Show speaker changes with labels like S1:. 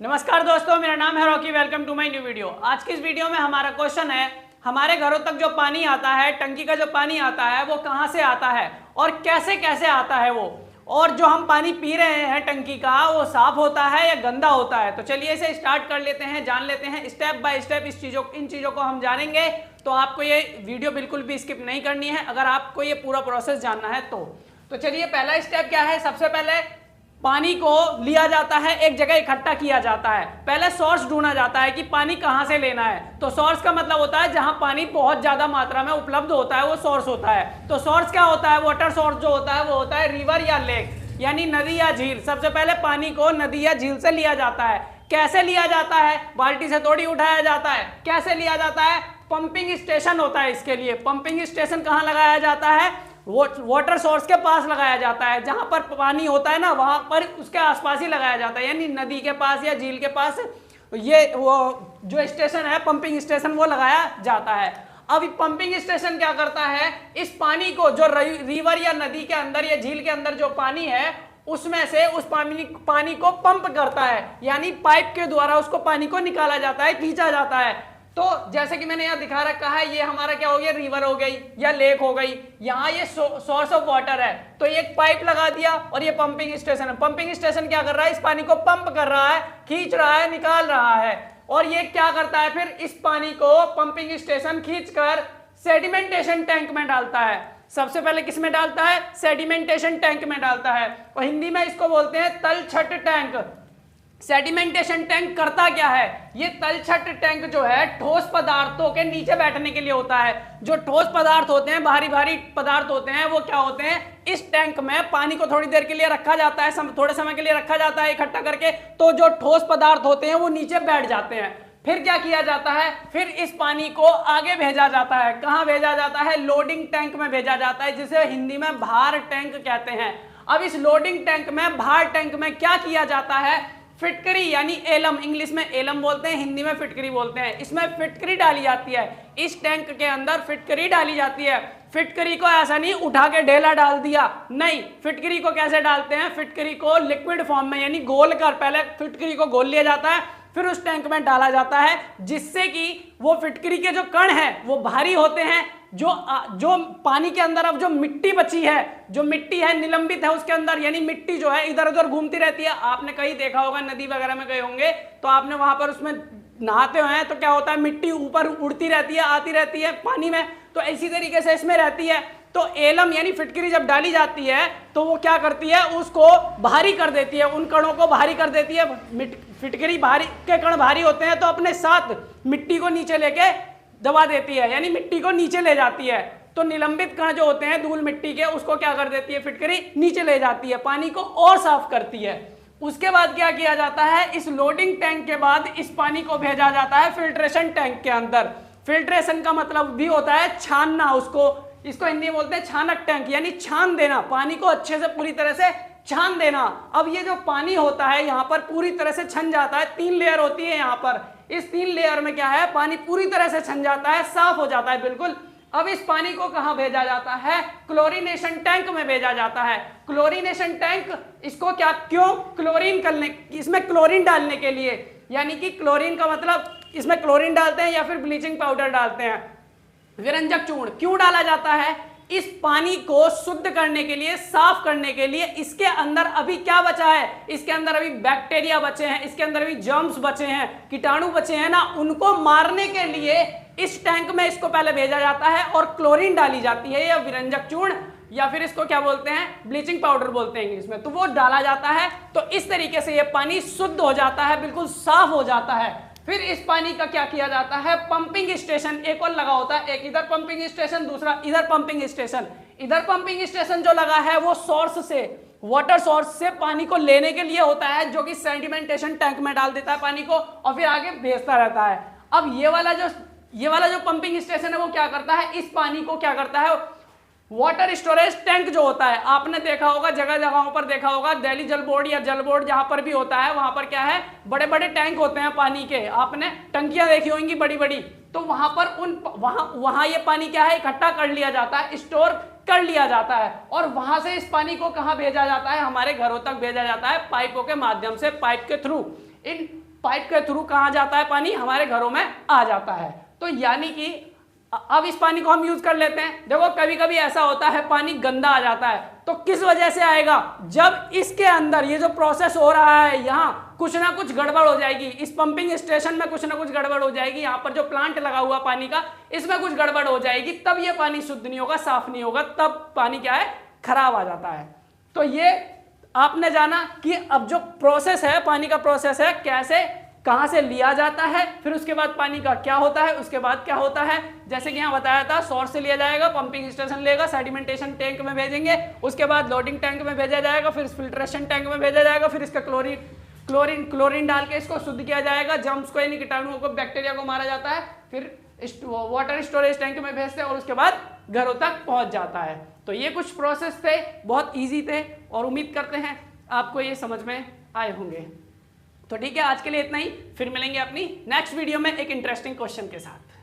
S1: नमस्कार दोस्तों, मेरा नाम है Rocky. Welcome to my new video. आज की इस वीडियो में हमारा क्वेश्चन है, हमारे घरों तक जो पानी आता है, टंकी का जो पानी आता है वो कहां से आता है और कैसे कैसे आता है वो, और जो हम पानी पी रहे हैं टंकी का वो साफ होता है या गंदा होता है। तो चलिए इसे स्टार्ट कर लेते हैं, जान लेते हैं स्टेप बाय स्टेप इन चीज़ों को हम जानेंगे। तो आपको ये वीडियो बिल्कुल भी स्किप नहीं करनी है अगर आपको ये पूरा प्रोसेस जानना है तो चलिए पहला स्टेप क्या है। सबसे पहले पानी को लिया जाता है, एक जगह इकट्ठा किया जाता है। पहले सोर्स ढूंढा जाता है कि पानी कहां से लेना है। तो सोर्स का मतलब होता है जहां पानी बहुत ज्यादा मात्रा में उपलब्ध होता है, वो सोर्स होता है। तो सोर्स क्या होता है? वाटर सोर्स जो होता है वो होता है रिवर या लेक, यानी नदी या झील। सबसे पहले पानी को नदी या झील से लिया जाता है। कैसे लिया जाता है? बाल्टी से थोड़ी उठाया जाता है। कैसे लिया जाता है? पंपिंग स्टेशन होता है इसके लिए। पंपिंग स्टेशन कहाँ लगाया जाता है? वाटर सोर्स के पास लगाया जाता है। जहां पर पानी होता है ना, वहां पर उसके आसपास ही लगाया जाता है, यानी नदी के पास या झील के पास ये वो जो स्टेशन है, पंपिंग स्टेशन, वो लगाया जाता है। अब पंपिंग स्टेशन क्या करता है? इस पानी को जो रिवर या नदी के अंदर या झील के अंदर जो पानी है उसमें से उस पानी को पंप करता है, यानी पाइप के द्वारा उसको पानी को निकाला जाता है, खींचा जाता है। तो जैसे कि मैंने यहाँ दिखा रखा है, ये हमारा क्या हो गया? रिवर हो गई या लेक हो गई। यहाँ ये सोर्स ऑफ वाटर है, तो एक पाइप लगा दिया और ये पंपिंग स्टेशन है। पंपिंग स्टेशन क्या कर रहा है? इस पानी को पंप कर रहा है, खींच रहा है, निकाल रहा है। और ये क्या करता है फिर? इस पानी को पंपिंग स्टेशन खींचकर सेडिमेंटेशन टैंक में डालता है। सबसे पहले किस में डालता है? सेडिमेंटेशन टैंक में डालता है, और हिंदी में इसको बोलते हैं तलछट टैंक। सेडिमेंटेशन टैंक करता क्या है? ये तलछट टैंक जो है ठोस पदार्थों के नीचे बैठने के लिए होता है। जो ठोस पदार्थ होते हैं, भारी भारी पदार्थ होते हैं, वो क्या होते हैं? इस टैंक में पानी को थोड़ी देर के लिए रखा जाता है, थोड़े समय के लिए रखा जाता है इकट्ठा करके। तो जो ठोस पदार्थ होते हैं वो नीचे बैठ जाते हैं। फिर क्या किया जाता है? फिर इस पानी को आगे भेजा जाता है। कहां भेजा जाता है? लोडिंग टैंक में भेजा जाता है, जिसे हिंदी में भार टैंक कहते हैं। अब इस लोडिंग टैंक में, भार टैंक में क्या किया जाता है? फिटकरी यानी एलम, इंग्लिश में एलम बोलते हैं, हिंदी में फिटकरी बोलते हैं। इसमें फिटकरी डाली जाती है। इस टैंक के अंदर फिटकरी डाली जाती है। फिटकरी को ऐसा नहीं उठा के ढेला डाल दिया, नहीं। फिटकरी को कैसे डालते हैं? फिटकरी को लिक्विड फॉर्म में, यानी घोल कर, पहले फिटकरी को घोल लिया जाता है, फिर उस टैंक में डाला जाता है, जिससे कि वो फिटकरी के जो कण हैं वो भारी होते हैं। जो पानी के अंदर अब जो मिट्टी बची है, जो मिट्टी है निलंबित है उसके अंदर, यानी मिट्टी जो है इधर उधर घूमती रहती है। आपने कहीं देखा होगा, नदी वगैरह में गए होंगे तो आपने वहां पर उसमें नहाते हुए तो क्या होता है? मिट्टी ऊपर उड़ती रहती है, आती रहती है पानी में। तो इसी तरीके से इसमें रहती है। तो एलम यानी फिटकरी जब डाली जाती है तो वो क्या करती है? उसको भारी कर देती है, उन कणों को भारी कर देती है। फिटकरी भारी के कण भारी होते हैं तो अपने साथ मिट्टी को नीचे लेके दबा देती है, यानी मिट्टी को नीचे ले जाती है। तो निलंबित कण जो होते हैं धूल मिट्टी के, उसको क्या कर देती है? फिटकरी नीचे ले जाती है, पानी को और साफ करती है। उसके बाद क्या किया जाता है? इस लोडिंग टैंक के बाद इस पानी को भेजा जाता है फिल्ट्रेशन टैंक के अंदर। फिल्ट्रेशन का मतलब भी होता है छानना, इसको हिंदी में बोलते हैं छानक टैंक, यानी छान देना, पानी को अच्छे से पूरी तरह से छान देना। अब ये जो पानी होता है यहाँ पर पूरी तरह से छन जाता है। 3 लेयर होती है यहाँ पर। इस 3 लेयर में क्या है? पानी पूरी तरह से छन जाता है, साफ हो जाता है बिल्कुल। अब इस पानी को कहाँ भेजा जाता है? क्लोरीनेशन टैंक में भेजा जाता है। क्लोरीनेशन टैंक, इसको क्या, क्यों? क्लोरीन करने, इसमें क्लोरीन डालने के लिए, यानी कि क्लोरीन का मतलब इसमें क्लोरीन डालते हैं या फिर ब्लीचिंग पाउडर डालते हैं, विरंजक चूर्ण। क्यों डाला जाता है? इस पानी को शुद्ध करने के लिए, साफ करने के लिए। इसके अंदर अभी क्या बचा है? इसके अंदर अभी बैक्टीरिया बचे हैं, इसके अंदर अभी जर्म्स बचे हैं, कीटाणु बचे हैं ना, उनको मारने के लिए इस टैंक में इसको पहले भेजा जाता है और क्लोरीन डाली जाती है, या विरंजक चूर्ण, या फिर इसको क्या बोलते हैं? ब्लीचिंग पाउडर बोलते हैं इंग्लिश में। तो वो डाला जाता है, तो इस तरीके से ये पानी शुद्ध हो जाता है, बिल्कुल साफ हो जाता है। फिर इस पानी का क्या किया जाता है? पंपिंग स्टेशन एक और लगा होता है, एक इधर पंपिंग स्टेशन, दूसरा इधर पंपिंग स्टेशन। इधर पंपिंग स्टेशन जो लगा है वो सोर्स से, वाटर सोर्स से पानी को लेने के लिए होता है, जो कि सेडिमेंटेशन टैंक में डाल देता है पानी को और फिर आगे भेजता रहता है। अब ये वाला जो पंपिंग स्टेशन है वो क्या करता है? इस पानी को क्या करता है? वाटर स्टोरेज टैंक जो होता है, आपने देखा होगा, जगह जगहों पर देखा होगा, दिल्ली जल बोर्ड या जल बोर्ड जहां पर भी होता है, वहां पर क्या है? बड़े बड़े टैंक होते हैं पानी के, आपने टंकियां देखी होंगी बड़ी बड़ी। तो वहां पर वहां ये पानी क्या है? इकट्ठा कर लिया जाता है, स्टोर कर लिया जाता है, और वहां से इस पानी को कहां भेजा जाता है? हमारे घरों तक भेजा जाता है पाइपों के माध्यम से, पाइप के थ्रू। इन पाइप के थ्रू कहाँ जाता है पानी, हमारे घरों में आ जाता है। तो यानी कि अब इस पानी को हम यूज कर लेते हैं। देखो कभी कभी ऐसा होता है पानी गंदा आ जाता है, तो किस वजह से आएगा, जब इसके अंदर ये जो प्रोसेस हो रहा है यहाँ कुछ ना कुछ गड़बड़ हो जाएगी, इस पंपिंग स्टेशन में कुछ ना कुछ गड़बड़ हो जाएगी, यहाँ पर जो प्लांट लगा हुआ पानी का इसमें कुछ गड़बड़ हो जाएगी, तब ये पानी शुद्ध नहीं होगा, साफ नहीं होगा, तब पानी क्या है, खराब आ जाता है। तो ये आपने जाना कि अब जो प्रोसेस है, पानी का प्रोसेस है, कैसे कहां से लिया जाता है, फिर उसके बाद पानी का क्या होता है, उसके बाद क्या होता है, जैसे कि यहाँ बताया था सोर्स से लिया जाएगा, पंपिंग स्टेशन लेगा, सेडिमेंटेशन टैंक में भेजेंगे, उसके बाद लोडिंग टैंक में भेजा जाएगा, फिर फिल्ट्रेशन टैंक में भेजा जाएगा, फिर इसका क्लोरीन डाल के इसको शुद्ध किया जाएगा, जर्म्स को यानी कीटाणुओं को, बैक्टीरिया को मारा जाता है, फिर वाटर स्टोरेज टैंक में भेजते हैं और उसके बाद घरों तक पहुंच जाता है। तो ये कुछ प्रोसेस थे, बहुत ईजी थे और उम्मीद करते हैं आपको ये समझ में आए होंगे। तो ठीक है, आज के लिए इतना ही, फिर मिलेंगे अपनी नेक्स्ट वीडियो में एक इंटरेस्टिंग क्वेश्चन के साथ।